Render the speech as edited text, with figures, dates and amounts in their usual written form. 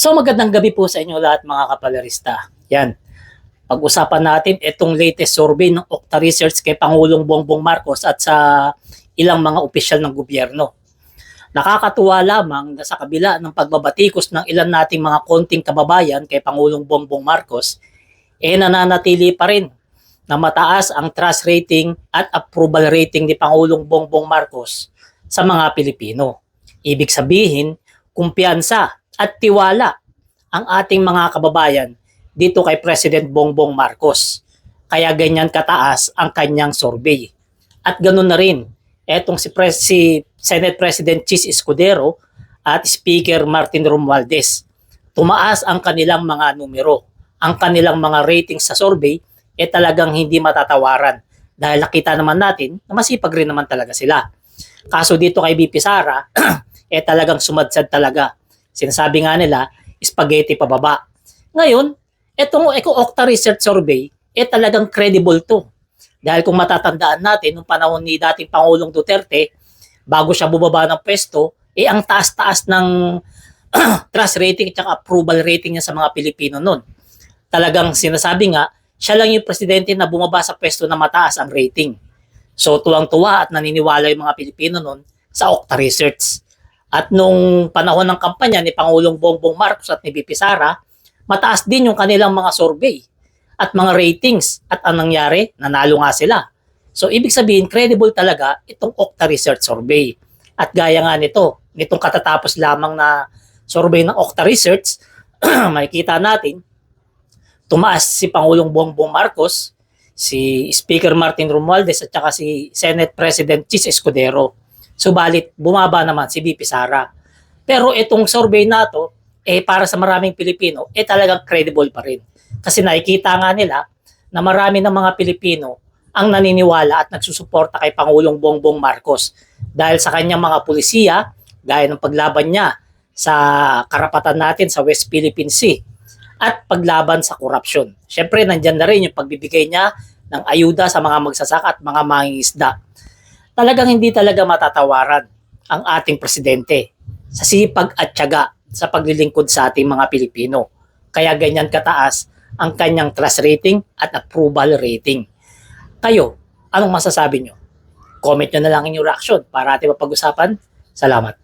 So magandang gabi po sa inyo lahat mga kapalarista. Yan, pag-usapan natin itong latest survey ng Okta Research kay Pangulong Bongbong Marcos at sa ilang mga opisyal ng gobyerno. Nakakatuwa lamang na sa kabila ng pagbabatikos ng ilan nating mga konting kababayan kay Pangulong Bongbong Marcos, nananatili pa rin na mataas ang trust rating at approval rating ni Pangulong Bongbong Marcos sa mga Pilipino. Ibig sabihin, kumpiyansa at tiwala ang ating mga kababayan dito kay President Bongbong Marcos. Kaya ganyan kataas ang kanyang survey. At ganoon na rin, etong si Senate President Chis Escudero at Speaker Martin Romualdez. Tumaas ang kanilang mga numero. Ang kanilang mga ratings sa survey talagang hindi matatawaran. Dahil nakita naman natin na masipag rin naman talaga sila. Kaso dito kay BP Sara, talagang sumadsad talaga. Sinasabi nga nila, spaghetti pababa. Ngayon, itong Okta Research Survey, talagang credible to. Dahil kung matatandaan natin, nung panahon ni dating Pangulong Duterte, bago siya bumaba ng pwesto, ang taas-taas ng trust rating at approval rating niya sa mga Pilipino noon. Talagang sinasabi nga, siya lang yung presidente na bumaba sa pwesto na mataas ang rating. So tuwang-tuwa at naniniwala yung mga Pilipino noon sa Okta Research. At nung panahon ng kampanya ni Pangulong Bongbong Marcos at ni BP Sara, mataas din yung kanilang mga survey at mga ratings. At ang nangyari, nanalo nga sila. So ibig sabihin, credible talaga itong Okta Research Survey. At gaya nga nitong katatapos lamang na survey ng Okta Research, makikita natin, tumaas si Pangulong Bongbong Marcos, si Speaker Martin Romualdez at saka si Senate President Chis Escudero. Subalit, bumaba naman si BP Sara. Pero itong survey na to, para sa maraming Pilipino, talagang credible pa rin. Kasi nakikita nga nila na marami ng mga Pilipino ang naniniwala at nagsusuporta kay Pangulong Bongbong Marcos. Dahil sa kanyang mga pulisiya, gaya ng paglaban niya sa karapatan natin sa West Philippine Sea at paglaban sa korupsyon. Siyempre, nandyan na rin yung pagbibigay niya ng ayuda sa mga magsasaka at mga mangingisda. Talagang hindi talaga matatawaran ang ating presidente sa sipag at tiyaga sa paglilingkod sa ating mga Pilipino. Kaya ganyan kataas ang kanyang trust rating at approval rating. Kayo, anong masasabi nyo? Comment nyo na lang inyong reaction para ating mapag-usapan. Salamat.